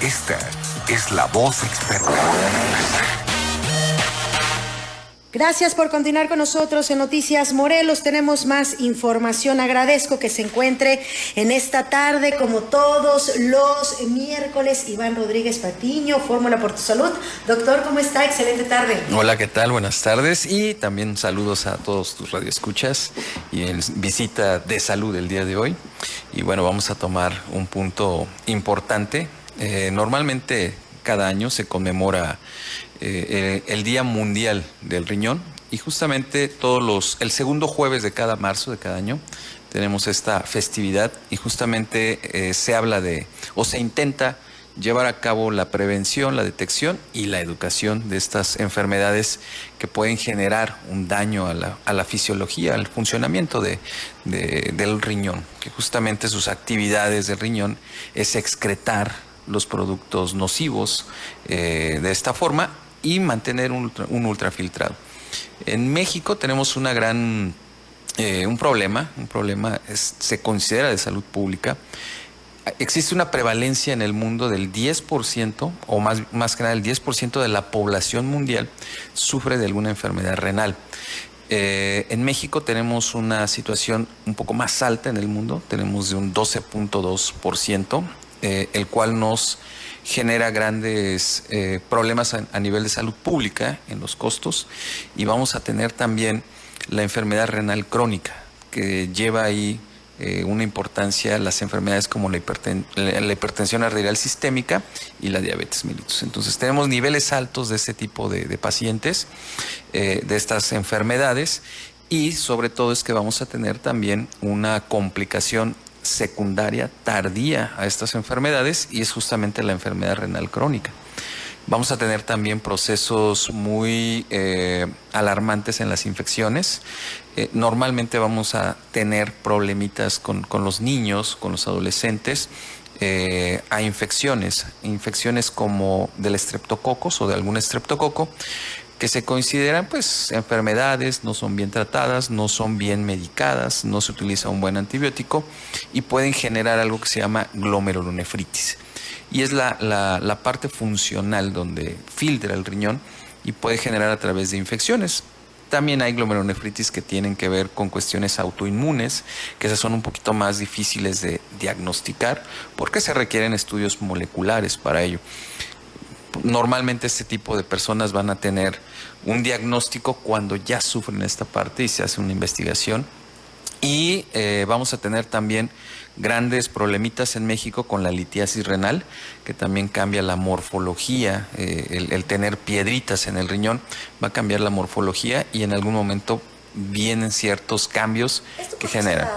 Esta es la voz experta. Gracias por continuar con nosotros en Noticias Morelos. Tenemos más información. Agradezco que se encuentre en esta tarde, como todos los miércoles, Iván Rodríguez Patiño, Fórmula por tu Salud. Doctor, ¿cómo está? Excelente tarde. Hola, ¿qué tal? Buenas tardes y también saludos a todos tus radioescuchas y en visita de salud el día de hoy. Y bueno, vamos a tomar un punto importante. Normalmente cada año se conmemora el Día Mundial del Riñón y justamente el segundo jueves de cada marzo de cada año tenemos esta festividad y justamente se habla o se intenta llevar a cabo la prevención, la detección y la educación de estas enfermedades que pueden generar un daño a la fisiología, al funcionamiento del riñón, que justamente sus actividades del riñón es excretar los productos nocivos de esta forma y mantener un ultrafiltrado. En México tenemos un problema, se considera de salud pública. Existe una prevalencia en el mundo del 10%, o más que nada el 10% de la población mundial sufre de alguna enfermedad renal. En México tenemos una situación un poco más alta en el mundo, tenemos de un 12.2%, el cual nos genera grandes problemas a nivel de salud pública en los costos, y vamos a tener también la enfermedad renal crónica, que lleva ahí una importancia las enfermedades como la hipertensión arterial sistémica y la diabetes mellitus. Entonces tenemos niveles altos de este tipo de pacientes, de estas enfermedades, y sobre todo es que vamos a tener también una complicación secundaria tardía a estas enfermedades, y es justamente la enfermedad renal crónica. Vamos a tener también procesos muy alarmantes en las infecciones. Normalmente vamos a tener problemitas con los niños, con los adolescentes, a infecciones como del estreptococos o de algún estreptococo, que se consideran pues enfermedades, no son bien tratadas, no son bien medicadas, no se utiliza un buen antibiótico y pueden generar algo que se llama glomerulonefritis. Y es la parte funcional donde filtra el riñón y puede generar a través de infecciones. También hay glomerulonefritis que tienen que ver con cuestiones autoinmunes, que esas son un poquito más difíciles de diagnosticar porque se requieren estudios moleculares para ello. Normalmente este tipo de personas van a tener un diagnóstico cuando ya sufren esta parte y se hace una investigación. Y vamos a tener también grandes problemitas en México con la litiasis renal, que también cambia la morfología. El tener piedritas en el riñón va a cambiar la morfología y en algún momento vienen ciertos cambios que generan.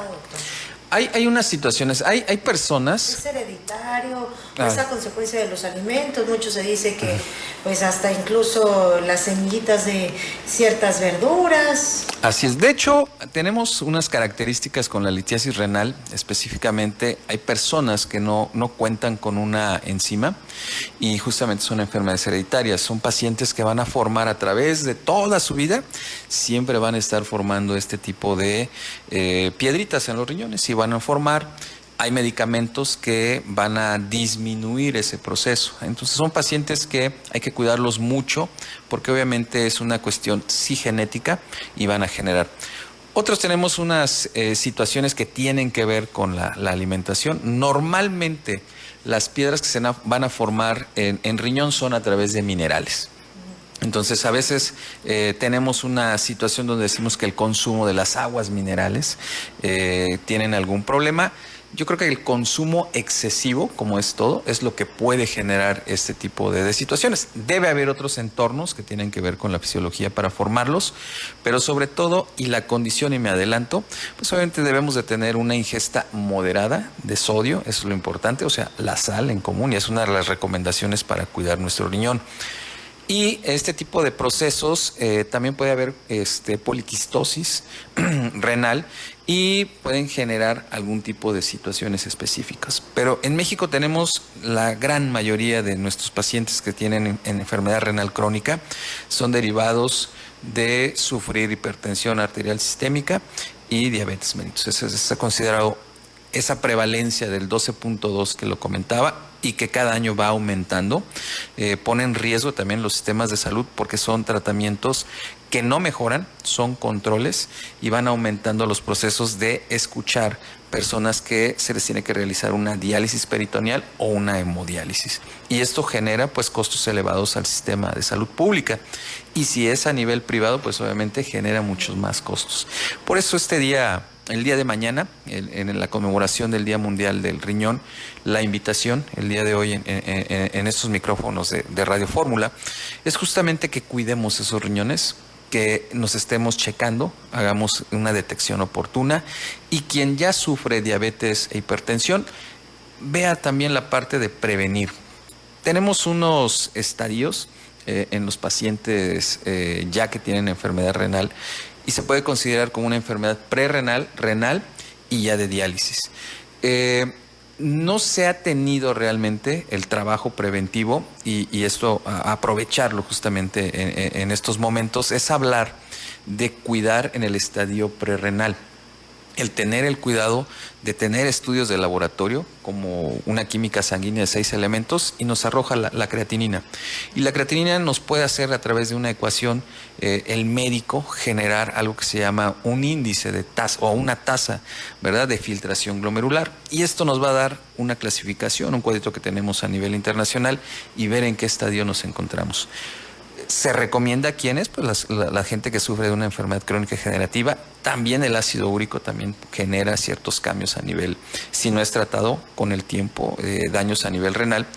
Hay unas situaciones, hay personas... ¿Es hereditario? ¿Es a consecuencia de los alimentos? Mucho se dice que pues hasta incluso las semillitas de ciertas verduras. Así es. De hecho, tenemos unas características con la litiasis renal. Específicamente, hay personas que no cuentan con una enzima y justamente son enfermedades hereditarias. Son pacientes que van a formar a través de toda su vida, siempre van a estar formando este tipo de piedritas en los riñones y van a formar. Hay medicamentos que van a disminuir ese proceso. Entonces son pacientes que hay que cuidarlos mucho porque obviamente es una cuestión sí genética y van a generar. Otros tenemos unas situaciones que tienen que ver con la alimentación. Normalmente las piedras que se van a formar en riñón son a través de minerales. Entonces, a veces tenemos una situación donde decimos que el consumo de las aguas minerales tienen algún problema. Yo creo que el consumo excesivo, como es todo, es lo que puede generar este tipo de situaciones. Debe haber otros entornos que tienen que ver con la fisiología para formarlos, pero sobre todo, y la condición, y me adelanto, pues obviamente debemos de tener una ingesta moderada de sodio, eso es lo importante, o sea, la sal en común, y es una de las recomendaciones para cuidar nuestro riñón. Y este tipo de procesos también puede haber poliquistosis renal y pueden generar algún tipo de situaciones específicas. Pero en México tenemos la gran mayoría de nuestros pacientes que tienen enfermedad renal crónica son derivados de sufrir hipertensión arterial sistémica y diabetes mellitus. Eso está considerado esa prevalencia del 12.2 que lo comentaba y que cada año va aumentando, pone en riesgo también los sistemas de salud porque son tratamientos que no mejoran, son controles y van aumentando los procesos de escuchar personas que se les tiene que realizar una diálisis peritoneal o una hemodiálisis. Y esto genera pues costos elevados al sistema de salud pública. Y si es a nivel privado, pues obviamente genera muchos más costos. Por eso el día de mañana, en la conmemoración del Día Mundial del Riñón, la invitación el día de hoy en estos micrófonos de Radio Fórmula es justamente que cuidemos esos riñones, que nos estemos checando, hagamos una detección oportuna y quien ya sufre diabetes e hipertensión, vea también la parte de prevenir. Tenemos unos estadios en los pacientes ya que tienen enfermedad renal y se puede considerar como una enfermedad prerrenal, renal y ya de diálisis. No se ha tenido realmente el trabajo preventivo y esto aprovecharlo justamente en estos momentos es hablar de cuidar en el estadio prerrenal. El tener el cuidado de tener estudios de laboratorio como una química sanguínea de 6 elementos y nos arroja la creatinina. Y la creatinina nos puede hacer a través de una ecuación el médico generar algo que se llama un índice de tasa o una tasa, ¿verdad?, de filtración glomerular. Y esto nos va a dar una clasificación, un cuadrito que tenemos a nivel internacional y ver en qué estadio nos encontramos. Se recomienda a quienes, pues la gente que sufre de una enfermedad crónica degenerativa, también el ácido úrico también genera ciertos cambios a nivel, si no es tratado con el tiempo, daños a nivel renal.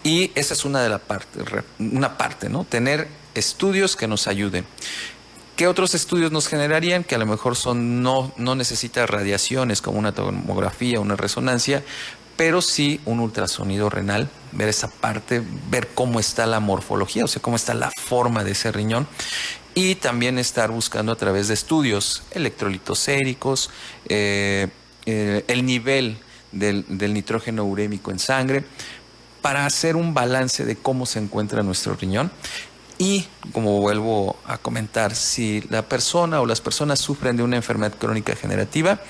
Y esa es una parte, ¿no? Tener estudios que nos ayuden. ¿Qué otros estudios nos generarían? Que a lo mejor no necesita radiaciones como una tomografía, una resonancia, pero sí un ultrasonido renal, ver esa parte, ver cómo está la morfología, o sea, cómo está la forma de ese riñón, y también estar buscando a través de estudios electrolitos séricos, el nivel del nitrógeno urémico en sangre, para hacer un balance de cómo se encuentra nuestro riñón. Y, como vuelvo a comentar, si la persona o las personas sufren de una enfermedad crónica degenerativa,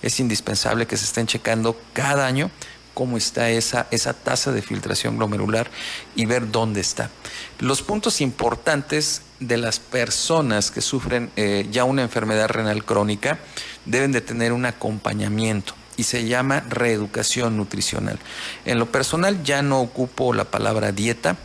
es indispensable que se estén checando cada año cómo está esa tasa de filtración glomerular y ver dónde está. Los puntos importantes de las personas que sufren ya una enfermedad renal crónica deben de tener un acompañamiento y se llama reeducación nutricional. En lo personal ya no ocupo la palabra dieta.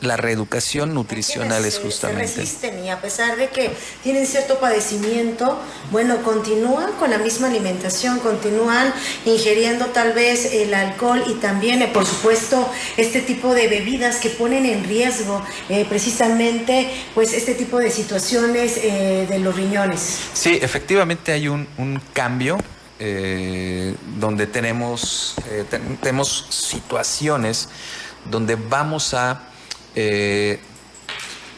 La reeducación nutricional es justamente. Se resisten y a pesar de que tienen cierto padecimiento, bueno, continúan con la misma alimentación, continúan ingiriendo tal vez el alcohol y también, por supuesto, este tipo de bebidas que ponen en riesgo precisamente pues este tipo de situaciones de los riñones. Sí, efectivamente hay un cambio donde tenemos situaciones donde vamos a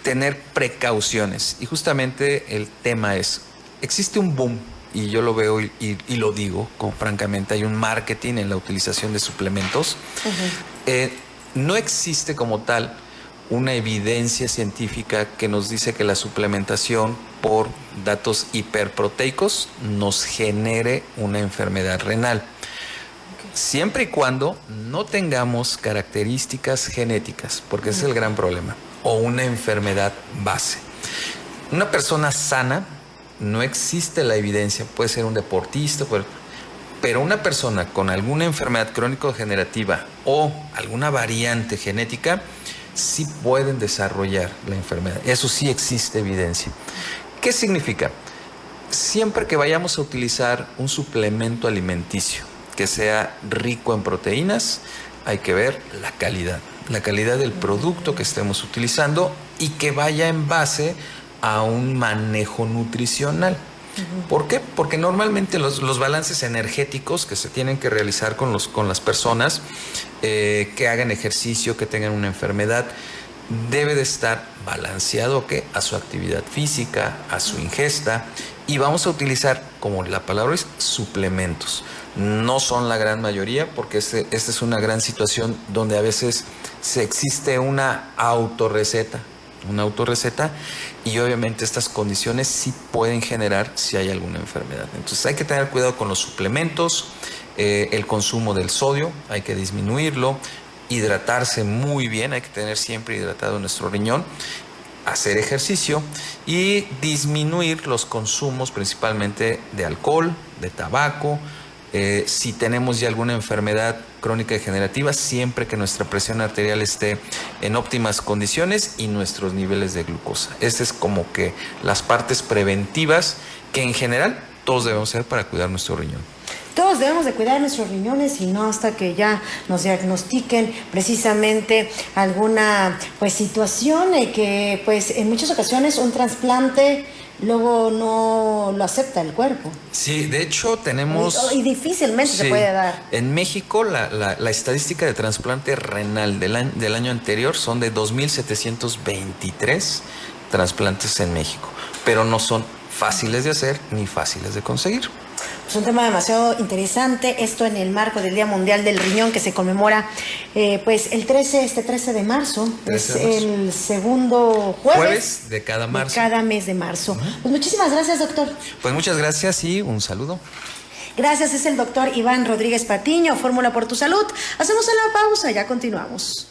tener precauciones y justamente el tema es, existe un boom y yo lo veo y lo digo francamente, hay un marketing en la utilización de suplementos. No existe como tal una evidencia científica que nos dice que la suplementación por datos hiperproteicos nos genere una enfermedad renal. Siempre y cuando no tengamos características genéticas, porque ese es el gran problema, o una enfermedad base. Una persona sana, no existe la evidencia, puede ser un deportista, pero una persona con alguna enfermedad crónico-degenerativa o alguna variante genética, sí pueden desarrollar la enfermedad. Eso sí existe evidencia. ¿Qué significa? Siempre que vayamos a utilizar un suplemento alimenticio, que sea rico en proteínas, hay que ver la calidad del producto que estemos utilizando y que vaya en base a un manejo nutricional. ¿Por qué? Porque normalmente los balances energéticos que se tienen que realizar con las personas que hagan ejercicio, que tengan una enfermedad, debe de estar balanceado a su actividad física, a su ingesta, y vamos a utilizar, como la palabra es, suplementos. No son la gran mayoría, porque esta es una gran situación donde a veces existe una autorreceta, y obviamente estas condiciones sí pueden generar si hay alguna enfermedad. Entonces hay que tener cuidado con los suplementos, El consumo del sodio, hay que disminuirlo. Hidratarse muy bien, hay que tener siempre hidratado nuestro riñón. Hacer ejercicio y disminuir los consumos principalmente de alcohol, de tabaco. Si tenemos ya alguna enfermedad crónica degenerativa, siempre que nuestra presión arterial esté en óptimas condiciones y nuestros niveles de glucosa. Estas es como que las partes preventivas que en general todos debemos hacer para cuidar nuestro riñón. Todos debemos de cuidar nuestros riñones y no hasta que ya nos diagnostiquen precisamente alguna situación que pues en muchas ocasiones un trasplante luego no lo acepta el cuerpo. Sí, de hecho tenemos... Y difícilmente se puede dar. En México la estadística de trasplante renal del año anterior son de 2.723 trasplantes en México, pero no son fáciles de hacer ni fáciles de conseguir. Es un tema demasiado interesante, esto en el marco del Día Mundial del Riñón que se conmemora el 13 de marzo, el segundo jueves de cada marzo. De cada mes de marzo. Pues muchísimas gracias, doctor. Pues muchas gracias y un saludo. Gracias, es el doctor Iván Rodríguez Patiño, Fórmula por tu Salud. Hacemos una pausa, ya continuamos.